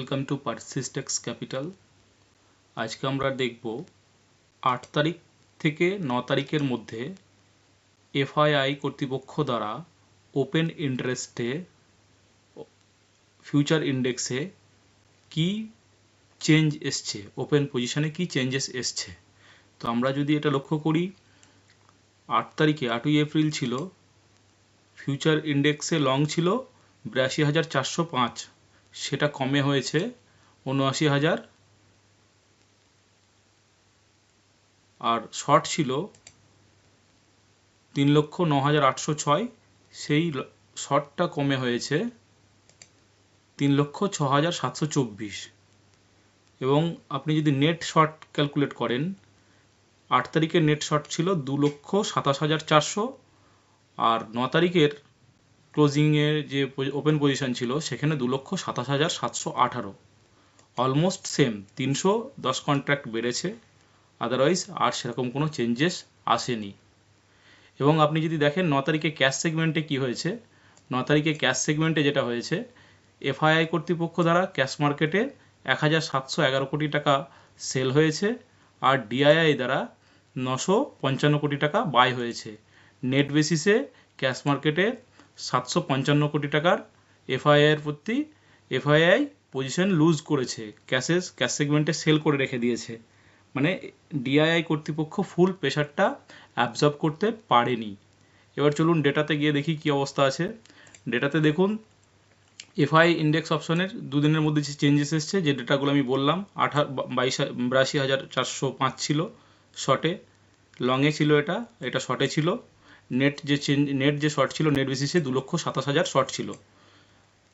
Welcome to পারসিস্টেক্স capital. আজকে আমরা দেখব 8 তারিখ থেকে 9 তারিখের মধ্যে এফআইআই কর্তৃপক্ষ দ্বারা ওপেন ইন্টারেস্টে ফিউচার ইন্ডেক্সে কি চেঞ্জ এসছে, ওপেন পজিশনে কি চেঞ্জেস এসছে। তো আমরা যদি এটা লক্ষ্য করি, 8 তারিখে 8ই এপ্রিল ছিল, ফিউচার ইন্ডেক্সে লং ছিল 82,405, সেটা কমে হয়েছে 79,000, আর শর্ট ছিল 3,09,806, সেই শর্টটা কমে হয়েছে 3,06,724। এবং আপনি যদি নেট শর্ট ক্যালকুলেট করেন, 8 তারিখের নেট শর্ট ছিল 2,27,400, আর 9 তারিখের ক্লোজিংয়ের যে ওপেন পজিশন ছিল সেখানে 2,27,718। অলমোস্ট সেম, 310 কন্ট্রাক্ট বেড়েছে, আদারওয়াইজ আর সেরকম কোনো চেঞ্জেস আসেনি। এবং আপনি যদি দেখেন 9 তারিখে ক্যাশ সেগমেন্টে কি হয়েছে, 9 তারিখে ক্যাশ সেগমেন্টে যেটা হয়েছে, এফআইআই কর্তৃপক্ষ দ্বারা ক্যাশ মার্কেটে 1,711 কোটি টাকা সেল হয়েছে, আর ডিআইআই দ্বারা 955 কোটি টাকা বাই হয়েছে। নেট বেসিসে ক্যাশ মার্কেটে 755 কোটি টাকার এফআইআইয়ের প্রতি এফআইআই পজিশন লুজ করেছে, ক্যাশ সেগমেন্টে সেল করে রেখে দিয়েছে। মানে ডিআইআই কর্তৃপক্ষ ফুল প্রেশারটা অ্যাবজর্ব করতে পারেনি। এবার চলুন ডেটাতে গিয়ে দেখি কি অবস্থা আছে। ডেটাতে দেখুন, এফআই ইন্ডেক্স অপশনের দুদিনের মধ্যে যে চেঞ্জেস এসছে, যে ডেটাগুলো আমি বললাম, 82,405 ছিল শর্টে, লংয়ে ছিল এটা শর্টে ছিল। নেট যে শর্ট ছিল, নেট বেসিসে 2,27,000 শর্ট ছিল।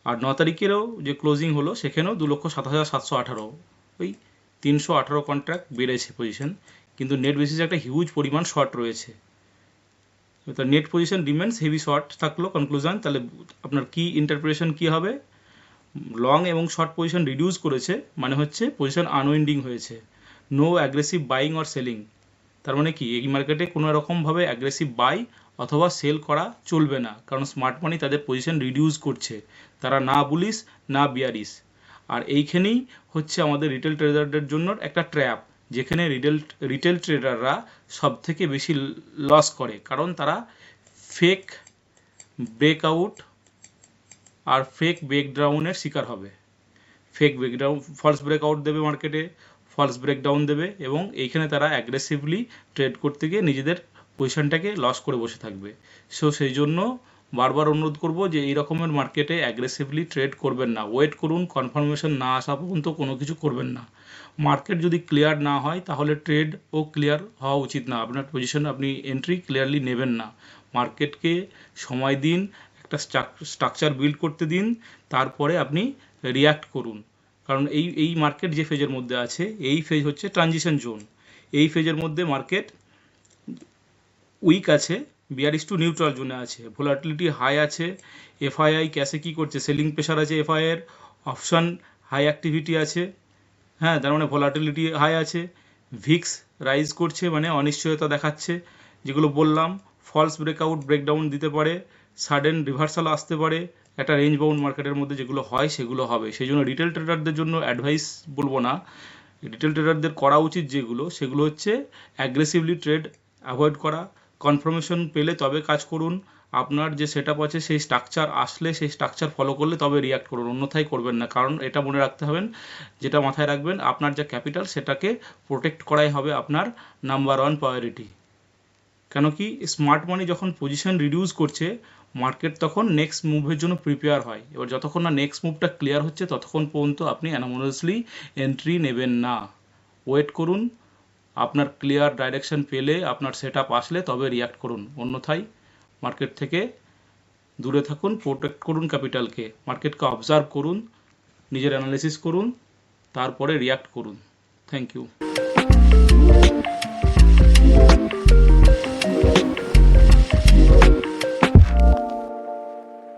আর 9 তারিখেরও যে ক্লোজিং হলো সেখানেও 2,07,718, ওই 318 কন্ট্রাক্ট বেড়েছে পজিশন, কিন্তু নেট বেসিসে একটা হিউজ পরিমাণ শর্ট রয়েছে। তো net position remains heavy short থাকলো। কনক্লুশন, তাহলে আপনার কি ইন্টারপ্রিটেশন কি হবে? লং এবং শর্ট পজিশন রিডিউস করেছে, মানে হচ্ছে পজিশন আনউইন্ডিং হয়েছে। No aggressive buying or selling, তার মানে কি এই মার্কেটে কোনো রকমভাবে অ্যাগ্রেসিভ বাই অথবা সেল করা চলবে না, কারণ স্মার্ট মানি তাদের পজিশন রিডিউস করছে, তারা না বুলিশ না বিয়ারিশ। আর এইখানেই হচ্ছে আমাদের রিটেল ট্রেডারদের জন্য একটা ট্র্যাপ, যেখানে রিটেল ট্রেডাররা সব থেকে বেশি লস করে, কারণ তারা ফেক ব্রেকআউট আর ফেক ব্রেকডাউনের শিকার হবে। ফলস ব্রেকআউট দেবে মার্কেটে, ফলস ব্রেকডাউন দেবে, এবং এইখানে তারা অ্যাগ্রেসিভলি ট্রেড করতে গিয়ে নিজেদের পজিশনটাকে লস করে বসে থাকবে। সেই জন্য বারবার অনুরোধ করব যে এই রকমের মার্কেটে অ্যাগ্রেসিভলি ট্রেড করবেন না, ওয়েট করুন, কনফার্মেশন না আসা পর্যন্ত কোনো কিছু করবেন না। মার্কেট যদি ক্লিয়ার না হয় তাহলে ট্রেডও ক্লিয়ার হওয়া উচিত না, আপনার পজিশন আপনি এন্ট্রি ক্লিয়ারলি নেবেন না। মার্কেটকে সময় দিন, একটা স্ট্রাকচার বিল্ড করতে দিন, তারপরে আপনি রিয়্যাক্ট করুন। কারণ এই মার্কেট যে ফেজের মধ্যে আছে, এই ফেজ হচ্ছে ট্রানজিশন জোন। এই ফেজের মধ্যে মার্কেট উইক আছে, বিয়ারিশ টু নিউট্রাল জোনে আছে, ভোলাটিলিটি হাই আছে। এফআইআই ক্যাশে কী করছে? সেলিং প্রেশার আছে এফআইআইয়ের, অপশান হাই অ্যাক্টিভিটি আছে, হ্যাঁ, তার মানে ভোলাটিলিটি হাই আছে। ভিক্স রাইজ করছে, মানে অনিশ্চয়তা দেখাচ্ছে, যেগুলো বললাম। ফলস ব্রেকআউট ব্রেকডাউন দিতে পারে, সাডেন রিভার্সাল আসতে পারে, একটা রেঞ্জ বাউন্ড মার্কেটের মধ্যে যেগুলো হয় সেগুলো হবে। সেই জন্য রিটেল ট্রেডারদের জন্য অ্যাডভাইস বলবো না, রিটেল ট্রেডারদের করা উচিত সেগুলো হচ্ছে অ্যাগ্রেসিভলি ট্রেড অ্যাভয়েড করা, কনফার্মেশন পেলে তবে কাজ করুন, আপনার যে সেট আপ আছে সেই স্ট্রাকচার আসলে সেই স্ট্রাকচার ফলো করলে তবে রিয়াক্ট করুন, অন্যথায় করবেন না। কারণ এটা মনে রাখতে হবেন, যেটা মাথায় রাখবেন, আপনার যা ক্যাপিটাল সেটাকে প্রোটেক্ট করাই হবে আপনার নাম্বার 1 প্রায়োরিটি। কেন কি স্মার্ট মানি যখন পজিশন রিডিউস করছে, মার্কেট তখন নেক্সট মুভের জন্য প্রিপেয়ার হয়। এবার যতক্ষণ না নেক্সট মুভটা ক্লিয়ার হচ্ছে ততক্ষণ পর্যন্ত আপনি অ্যানোমালাসলি এন্ট্রি নেবেন না, ওয়েট করুন। আপনার ক্লিয়ার ডাইরেকশন পেলে, আপনার সেট আপ আসলে তবে রিয়াক্ট করুন, অন্যথায় মার্কেট থেকে দূরে থাকুন। প্রোটেক্ট করুন ক্যাপিটালকে, মার্কেটকে অবজার্ভ করুন, নিজের অ্যানালিসিস করুন, তারপরে রিয়াক্ট করুন। Thank you.